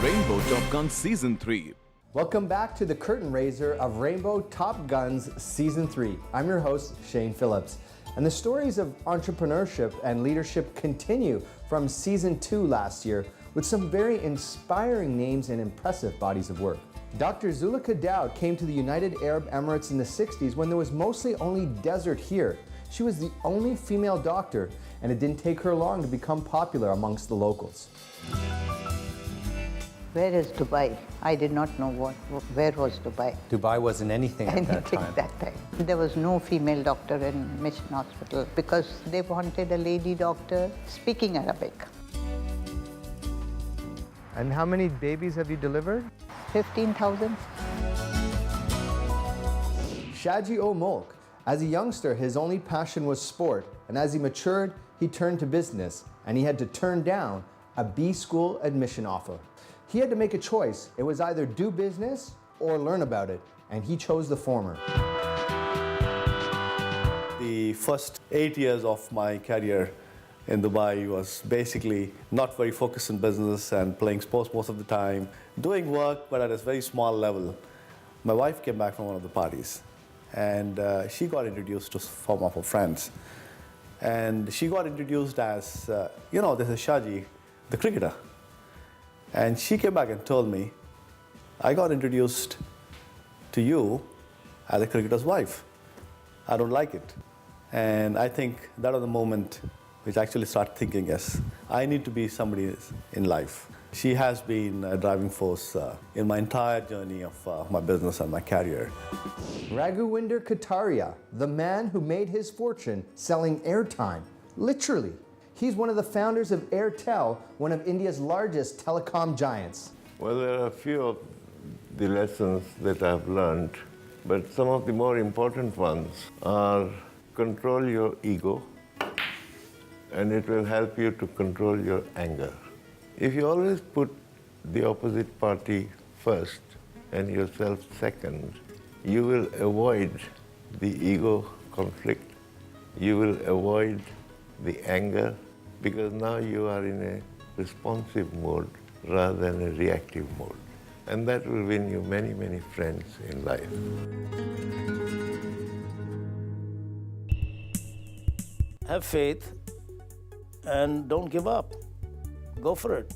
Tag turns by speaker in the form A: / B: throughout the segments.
A: Rainbow Top Gun Season 3.
B: Welcome back to the curtain raiser of Rainbow Top Guns Season 3. I'm your host, Shane Phillips. And the stories of entrepreneurship and leadership continue from Season 2 last year with some very inspiring names and impressive bodies of work. Dr. Zulika Dowd came to the United Arab Emirates in the 60s when there was mostly only desert here. She was the only female doctor, and it didn't take her long to become popular amongst the locals.
C: Where is Dubai? I did not know where was Dubai.
B: Dubai wasn't anything at that time.
C: That time. There was no female doctor in Mission Hospital because they wanted a lady doctor speaking Arabic.
B: And how many babies have you delivered?
C: 15,000.
B: Shaji O Mulk. As a youngster, his only passion was sport, and as he matured, he turned to business, and he had to turn down a B school admission offer. He had to make a choice. It was either do business or learn about it, and he chose the former.
D: The first 8 years of my career in Dubai was basically not very focused in business and playing sports most of the time, doing work but at a very small level. My wife came back from one of the parties, and she got introduced to some of her friends. And she got introduced as, this is Shaji, the cricketer. And she came back and told me, I got introduced to you as a cricketer's wife. I don't like it. And I think that was the moment which I actually started thinking, yes, I need to be somebody in life. She has been a driving force in my entire journey of my business and my career.
B: Raghuwinder Kataria, the man who made his fortune selling airtime, literally. He's one of the founders of Airtel, one of India's largest telecom giants.
E: Well, there are a few of the lessons that I've learned, but some of the more important ones are control your ego, and it will help you to control your anger. If you always put the opposite party first and yourself second, you will avoid the ego conflict, you will avoid the anger, because now you are in a responsive mode rather than a reactive mode. And that will win you many, many friends in life.
F: Have faith and don't give up. Go for it.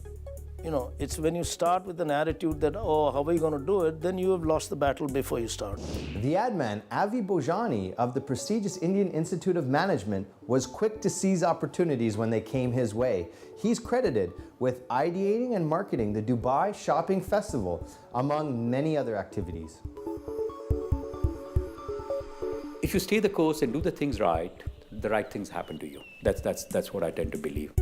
F: It's when you start with an attitude that, oh, how are you going to do it, then you have lost the battle before you start.
B: The ad man, Avi Bojani of the prestigious Indian Institute of Management, was quick to seize opportunities when they came his way. He's credited with ideating and marketing the Dubai Shopping Festival, among many other activities.
G: If you stay the course and do the things right, the right things happen to you. That's what I tend to believe.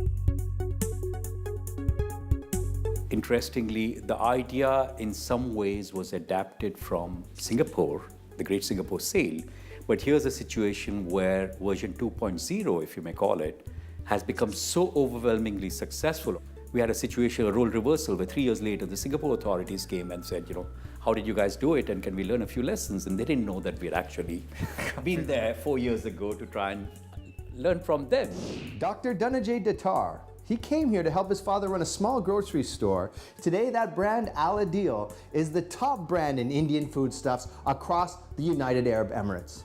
G: Interestingly, the idea in some ways was adapted from Singapore, the Great Singapore Sale. But here's a situation where version 2.0, if you may call it, has become so overwhelmingly successful. We had a situation, a role reversal, where 3 years later, the Singapore authorities came and said, how did you guys do it? And can we learn a few lessons? And they didn't know that we had actually been there 4 years ago to try and learn from them.
B: Dr. Dhananjay Datar. He came here to help his father run a small grocery store. Today, that brand, Al Adil, is the top brand in Indian foodstuffs across the United Arab Emirates.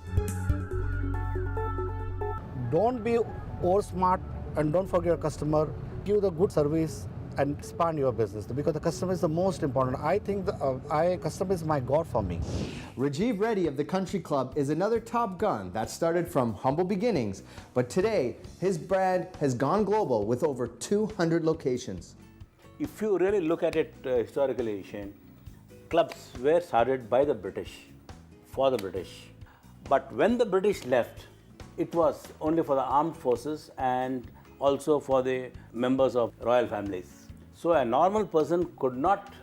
H: Don't be over smart and don't forget your customer. Give the good service and expand your business, because the customer is the most important. I think customer is my God for me.
B: Rajiv Reddy of the Country Club is another top gun that started from humble beginnings, but today his brand has gone global with over 200 locations.
I: If you really look at it historically, Shane, clubs were started by the British, for the British. But when the British left, it was only for the armed forces and also for the members of royal families. So a normal person could not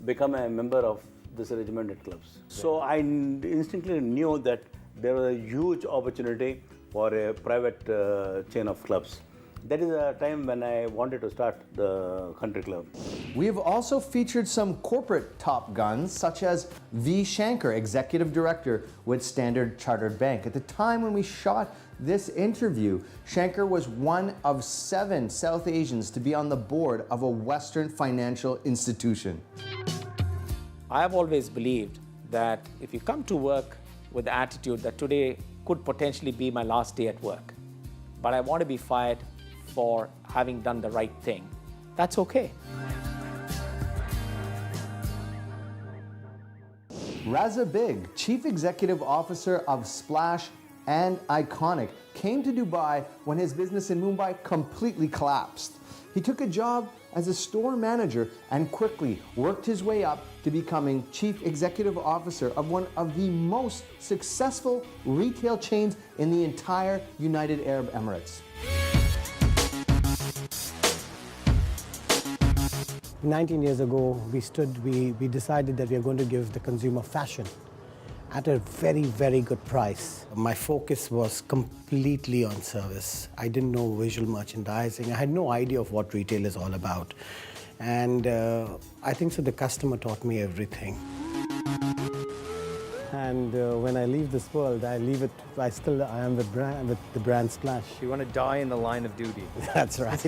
I: become a member of this regimented clubs. So I instinctively knew that there was a huge opportunity for a private chain of clubs. That is a time when I wanted to start the Country Club.
B: We have also featured some corporate top guns, such as V. Shankar, Executive Director with Standard Chartered Bank. At the time when we shot this interview, Shankar was one of 7 South Asians to be on the board of a Western financial institution.
J: I have always believed that if you come to work with the attitude that today could potentially be my last day at work, but I want to be fired for having done the right thing, that's okay.
B: Raza Big, Chief Executive Officer of Splash and Iconic, came to Dubai when his business in Mumbai completely collapsed. He took a job as a store manager and quickly worked his way up to becoming Chief Executive Officer of one of the most successful retail chains in the entire United Arab Emirates.
K: 19 years ago, we decided that we are going to give the consumer fashion at a very, very good price. My focus was completely on service. I didn't know visual merchandising. I had no idea of what retail is all about. And I think so the customer taught me everything. And when I leave this world, I am with the brand Splash.
B: You want to die in the line of duty.
K: That's right.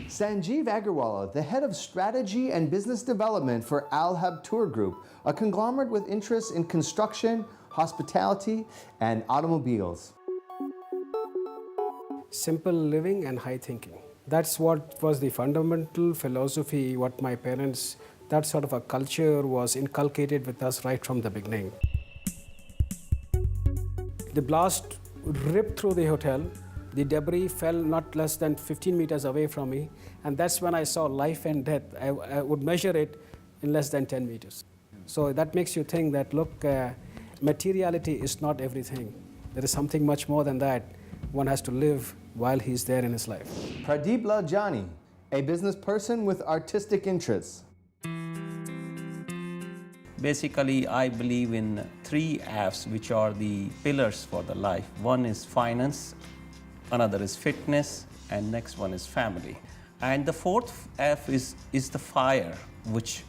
B: Sanjeev Agarwala, the head of strategy and business development for Al Habtoor Group, a conglomerate with interests in construction, hospitality, and automobiles.
L: Simple living and high thinking. That's what was the fundamental philosophy, what my parents, that sort of a culture was inculcated with us right from the beginning. The blast ripped through the hotel. The debris fell not less than 15 meters away from me, and that's when I saw life and death. I would measure it in less than 10 meters. So that makes you think that, look, materiality is not everything. There is something much more than that. One has to live while he's there in his life.
B: Pradeep Laljani, a business person with artistic interests.
M: Basically, I believe in 3 F's, which are the pillars for the life. One is finance, another is fitness, and next one is family. And the 4th F is the fire, which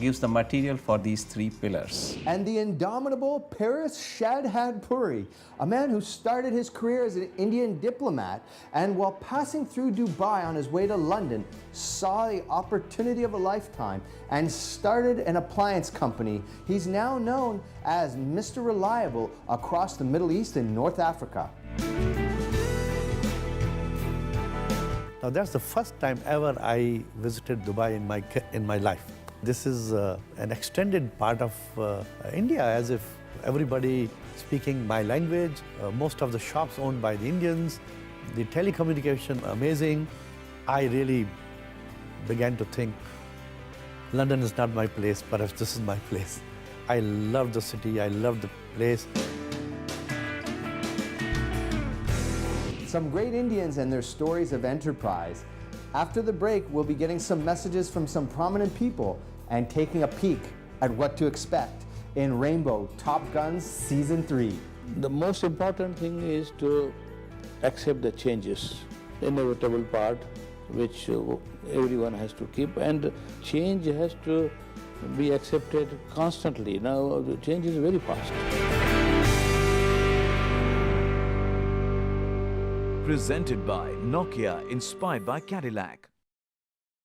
M: gives the material for these 3 pillars.
B: And the indomitable Paris Shadhad Puri, a man who started his career as an Indian diplomat and while passing through Dubai on his way to London, saw the opportunity of a lifetime and started an appliance company. He's now known as Mr. Reliable across the Middle East and North Africa.
D: Now that's the first time ever I visited Dubai in my life. This is an extended part of India, as if everybody speaking my language, most of the shops owned by the Indians, the telecommunication amazing. I really began to think, London is not my place, perhaps this is my place. I love the city, I love the place.
B: Some great Indians and their stories of enterprise. After the break, we'll be getting some messages from some prominent people and taking a peek at what to expect in Rainbow Top Guns Season 3.
I: The most important thing is to accept the changes, inevitable part, which everyone has to keep, and change has to be accepted constantly. Now, the change is very fast.
A: Presented by Nokia, inspired by Cadillac.